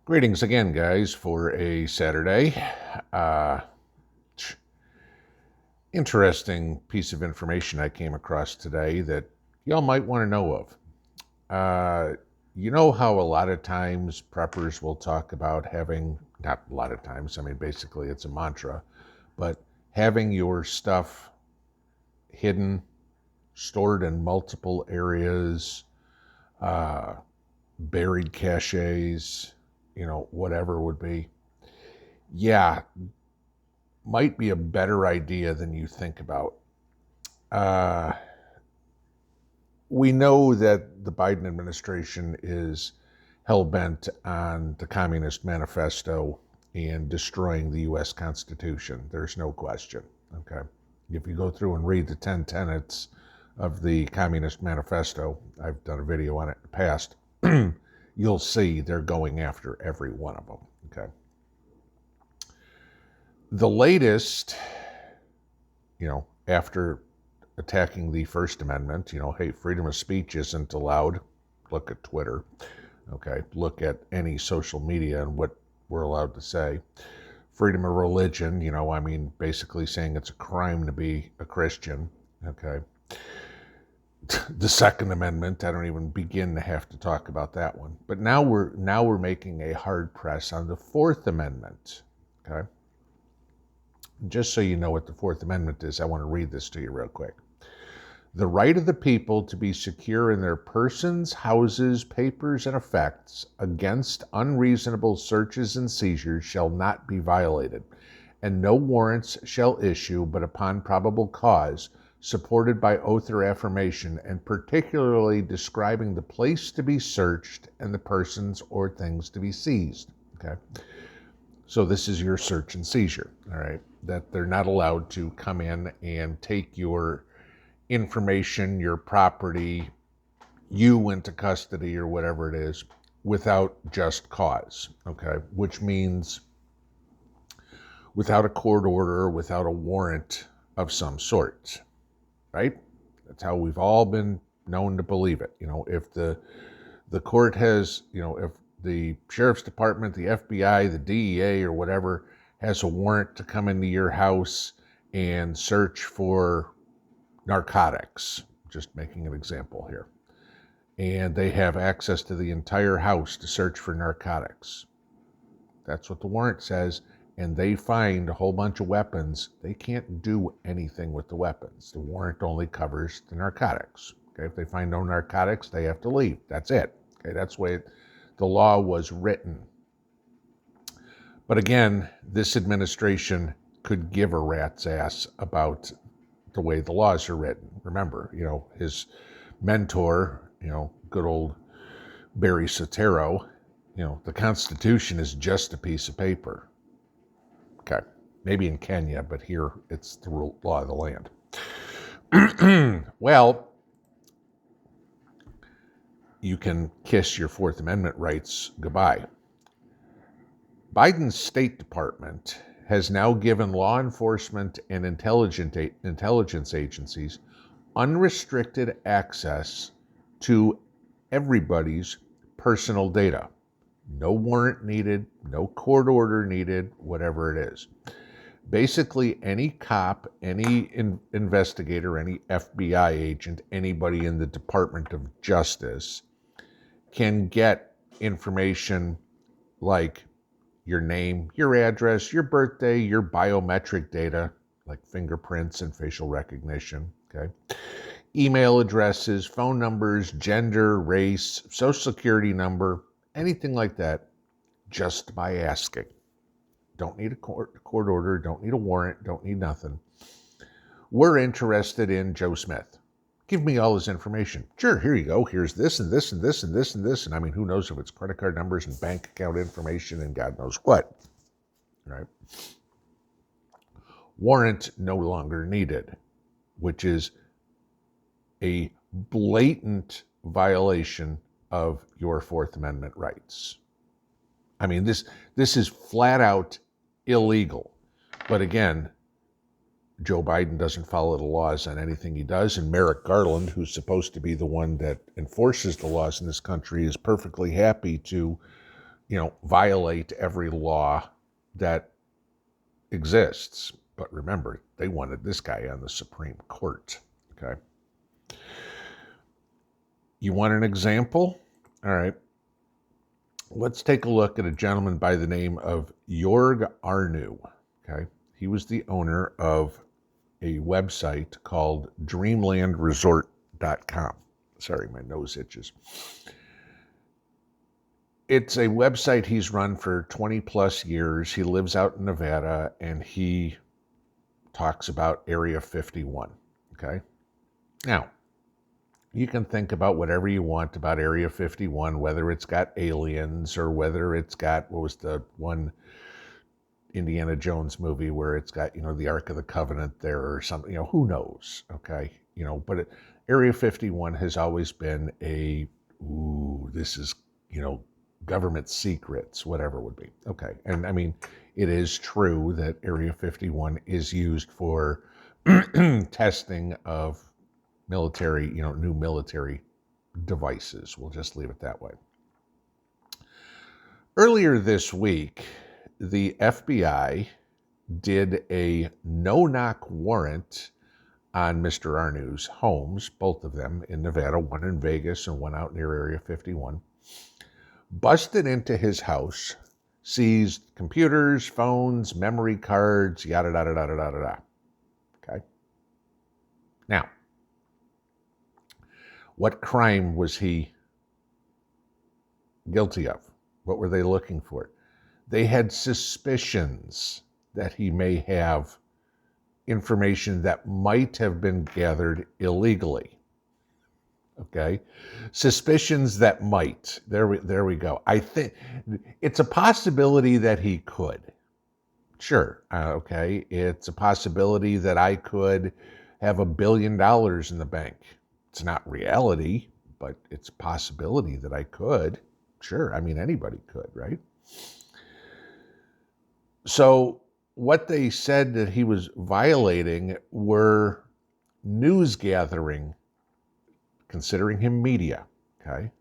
Greetings again, guys, for a Saturday. Interesting piece of information I came across today that y'all might want to know of. You know how a lot of times preppers will talk about having, not a lot of times, I mean, basically it's a mantra, but having your stuff hidden, stored in multiple areas, buried caches, whatever would be. Yeah, might be a better idea than you think about. We know that the Biden administration is hell-bent on the Communist Manifesto and destroying the U.S. Constitution. There's no question, okay? If you go through and read the 10 tenets of the Communist Manifesto, I've done a video on it in the past, you'll see they're going after every one of them, okay? The latest, after attacking the First Amendment, hey, freedom of speech isn't allowed. Look at Twitter, okay? Look at any social media and what we're allowed to say. Freedom of religion, basically saying it's a crime to be a Christian, okay? The Second Amendment, I don't even begin to have to talk about that one. But now we're making a hard press on the Fourth Amendment, okay? Just so you know what the Fourth Amendment is, I want to read this to you real quick. The right of the people to be secure in their persons, houses, papers, and effects against unreasonable searches and seizures shall not be violated, and no warrants shall issue but upon probable cause, supported by oath or affirmation, and particularly describing the place to be searched and the persons or things to be seized. Okay? So this is your search and seizure, all right? That they're not allowed to come in and take your information, your property, you into custody or whatever it is, without just cause, okay? Which means without a court order, without a warrant of some sort, right? That's how we've all been known to believe it. If the court has, if the sheriff's department, the FBI, the DEA, or whatever has a warrant to come into your house and search for narcotics, just making an example here, and they have access to the entire house to search for narcotics. That's what the warrant says, and they find a whole bunch of weapons. They can't do anything with the weapons. The warrant only covers the narcotics. Okay, if they find no narcotics, they have to leave. That's it. Okay, that's the way the law was written. But again, this administration could give a rat's ass about the way the laws are written. Remember, his mentor, good old Barry Soetoro, the Constitution is just a piece of paper. Okay, maybe in Kenya, but here it's the law of the land. Well, you can kiss your Fourth Amendment rights goodbye. Biden's State Department has now given law enforcement and intelligence agencies unrestricted access to everybody's personal data. No warrant needed, no court order needed, whatever it is. Basically, any cop, any investigator, any FBI agent, anybody in the Department of Justice can get information like your name, your address, your birthday, your biometric data, like fingerprints and facial recognition, okay? Email addresses, phone numbers, gender, race, social security number, anything like that, just by asking. Don't need a court order, don't need a warrant, don't need nothing. We're interested in Joe Smith. Give me all his information. Sure, here you go. Here's this and this and this and this and this. And I mean, who knows if it's credit card numbers and bank account information and God knows what, right? Warrant no longer needed, which is a blatant violation of your Fourth Amendment rights. I mean, this is flat out illegal. But again, Joe Biden doesn't follow the laws on anything he does, and Merrick Garland, who's supposed to be the one that enforces the laws in this country, is perfectly happy to violate every law that exists. But remember, they wanted this guy on the Supreme Court. Okay. You want an example? All right. Let's take a look at a gentleman by the name of Jorg Arnu. Okay. He was the owner of a website called dreamlandresort.com. Sorry, my nose itches. It's a website he's run for 20 plus years. He lives out in Nevada, and he talks about Area 51. Okay. Now, you can think about whatever you want about Area 51, whether it's got aliens or whether it's got, what was the one Indiana Jones movie where it's got, the Ark of the Covenant there or something, who knows, okay? But Area 51 has always been this is, government secrets, whatever it would be. Okay, and I mean, it is true that Area 51 is used for testing of military, new military devices. We'll just leave it that way. Earlier this week, the FBI did a no-knock warrant on Mr. Arnu's homes, both of them in Nevada, one in Vegas and one out near Area 51. Busted into his house, seized computers, phones, memory cards, yada, yada, yada, yada, yada. Okay? Now, what crime was he guilty of? What were they looking for? They had suspicions that he may have information that might have been gathered illegally. Okay? Suspicions that might. There we go. I think it's a possibility that he could. Sure. Okay. It's a possibility that I could have $1 billion in the bank. It's not reality, but it's a possibility that I could. Sure. I mean, anybody could, right? So what they said that he was violating were news gathering, considering him media, okay?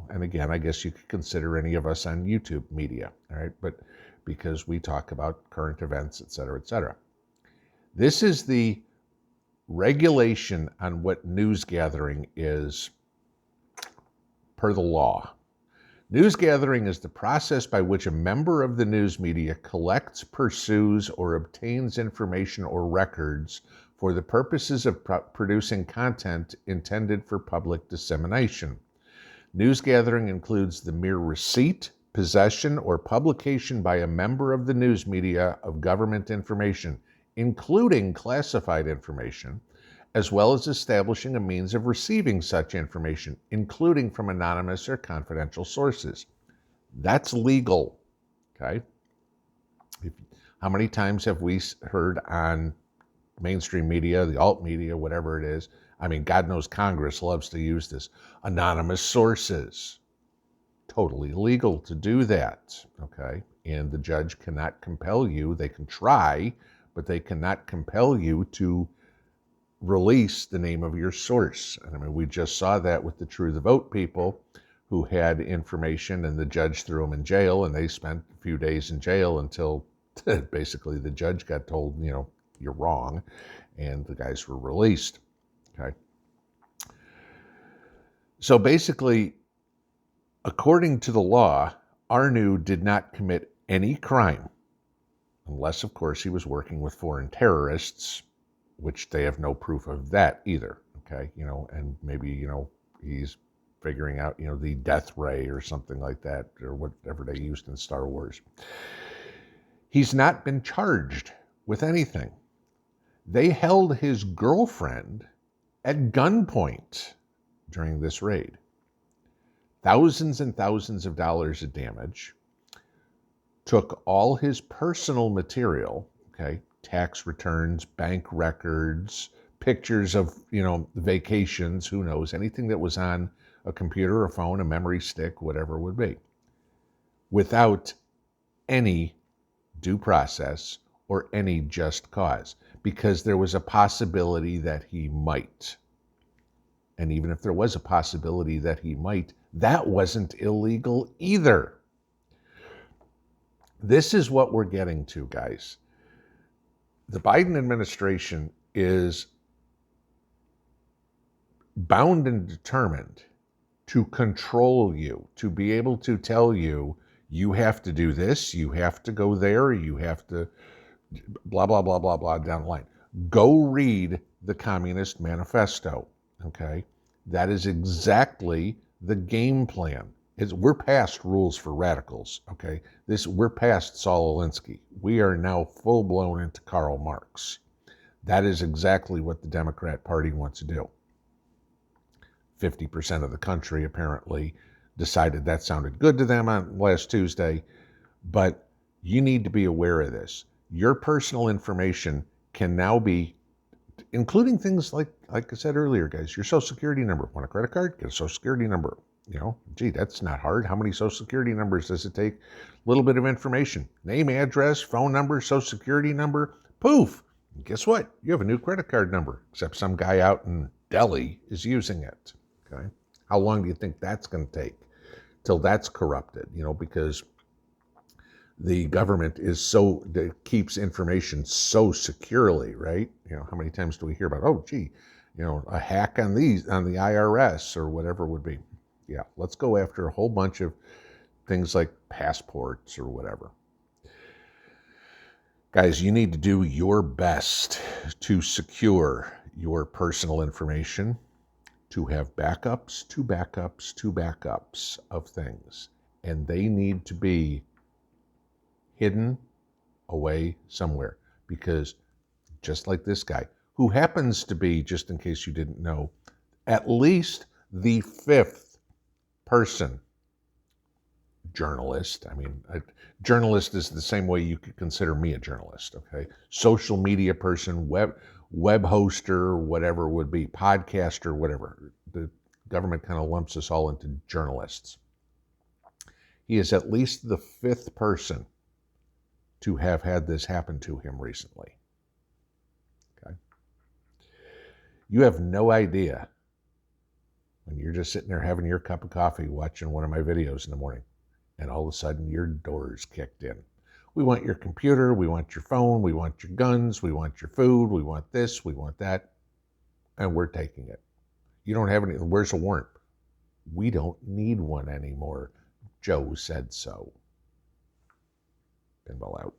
And again, I guess you could consider any of us on YouTube media, all right? But because we talk about current events, et cetera, et cetera. This is the regulation on what news gathering is per the law. News gathering is the process by which a member of the news media collects, pursues, or obtains information or records for the purposes of producing content intended for public dissemination. News gathering includes the mere receipt, possession, or publication by a member of the news media of government information, including classified information, as well as establishing a means of receiving such information, including from anonymous or confidential sources. That's legal, okay? How many times have we heard on mainstream media, the alt media, whatever it is? I mean, God knows Congress loves to use this. Anonymous sources. Totally legal to do that, okay? And the judge cannot compel you. They can try, but they cannot compel you to release the name of your source. And I mean, we just saw that with the True the Vote people who had information and the judge threw them in jail, and they spent a few days in jail until basically the judge got told, you're wrong, and the guys were released. Okay. So basically, according to the law, Arnu did not commit any crime, unless, of course, he was working with foreign terrorists, which they have no proof of that either, okay? And maybe, he's figuring out, the death ray or something like that, or whatever they used in Star Wars. He's not been charged with anything. They held his girlfriend at gunpoint during this raid. Thousands and thousands of dollars of damage, took all his personal material, okay, tax returns, bank records, pictures of, vacations, who knows, anything that was on a computer, a phone, a memory stick, whatever it would be, without any due process or any just cause, because there was a possibility that he might. And even if there was a possibility that he might, that wasn't illegal either. This is what we're getting to, guys. The Biden administration is bound and determined to control you, to be able to tell you, you have to do this, you have to go there, you have to blah, blah, blah, blah, blah down the line. Go read the Communist Manifesto, okay? That is exactly the game plan. We're past rules for radicals, okay? We're past Saul Alinsky. We are now full-blown into Karl Marx. That is exactly what the Democrat Party wants to do. 50% of the country apparently decided that sounded good to them on last Tuesday, but you need to be aware of this. Your personal information can now be, including things like I said earlier, guys, your social security number. Want a credit card? Get a social security number. You know, gee, that's not hard. How many social security numbers does it take? A little bit of information. Name, address, phone number, social security number. Poof. And guess what? You have a new credit card number, except some guy out in Delhi is using it. Okay. How long do you think that's going to take till that's corrupted? You know, because the government keeps information so securely, right? You know, how many times do we hear about, oh, gee, you know, a hack on the IRS or whatever it would be. Yeah, let's go after a whole bunch of things like passports or whatever. Guys, you need to do your best to secure your personal information, to have backups of things. And they need to be hidden away somewhere, because just like this guy, who happens to be, just in case you didn't know, at least the 5th person journalist. I mean, a journalist is the same way you could consider me a journalist, okay? Social media person, web hoster, whatever would be, podcaster, whatever. The government kind of lumps us all into journalists. He is at least the 5th person to have had this happen to him recently. Okay? You have no idea when you're just sitting there having your cup of coffee watching one of my videos in the morning, and all of a sudden your door's kicked in. We want your computer, we want your phone, we want your guns, we want your food, we want this, we want that, and we're taking it. You don't have any, where's a warrant? We don't need one anymore. Joe said so. Pinball out.